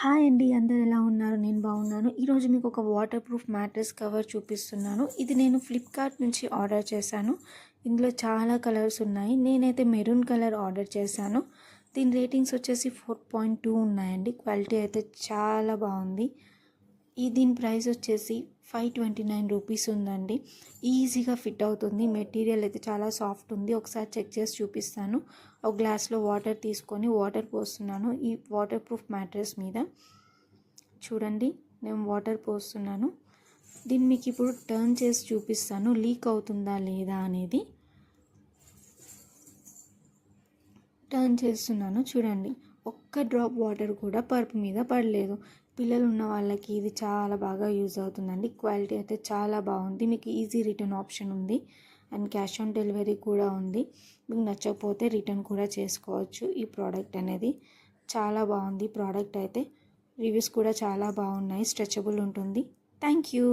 Hi అండి, అందరు ఎలా ఉన్నారు? నేను బాగున్నాను. ఈరోజు మీకు ఒక వాటర్ ప్రూఫ్ మ్యాట్రెస్ కవర్ చూపిస్తున్నాను. ఇది నేను ఫ్లిప్కార్ట్ నుంచి ఆర్డర్ చేశాను. ఇందులో చాలా కలర్స్ ఉన్నాయి. నేనైతే మెరూన్ కలర్ ఆర్డర్ చేశాను. దీని రేటింగ్స్ వచ్చేసి 4.2 ఉన్నాయండి. క్వాలిటీ అయితే చాలా బాగుంది. దీని ప్రైస్ వచ్చేసి 529 రూపీస్ ఉందండి. ఈజీగా ఫిట్ అవుతుంది. మెటీరియల్ అయితే చాలా సాఫ్ట్ ఉంది. ఒకసారి చెక్ చేసి చూపిస్తాను. ఒక గ్లాస్లో వాటర్ తీసుకొని వాటర్ పోస్తున్నాను ఈ వాటర్ ప్రూఫ్ మ్యాట్రెస్ మీద. చూడండి, నేను వాటర్ పోస్తున్నాను. దీన్ని మీకు ఇప్పుడు టర్న్ చేసి చూపిస్తాను లీక్ అవుతుందా లేదా అనేది. టర్న్ చేస్తున్నాను. చూడండి, ఒక్క డ్రాప్ వాటర్ కూడా పరుపు మీద పడలేదు. పిల్లలు ఉన్న వాళ్ళకి ఇది చాలా బాగా యూజ్ అవుతుందండి. క్వాలిటీ అయితే చాలా బాగుంది. మీకు ఈజీ రిటర్న్ ఆప్షన్ ఉంది అండ్ క్యాష్ ఆన్ డెలివరీ కూడా ఉంది. మీకు నచ్చకపోతే రిటర్న్ కూడా చేసుకోవచ్చు. ఈ ప్రోడక్ట్ అనేది చాలా బాగుంది. ప్రోడక్ట్ అయితే రివ్యూస్ కూడా చాలా బాగున్నాయి. స్ట్రెచబుల్ ఉంటుంది. Thank you.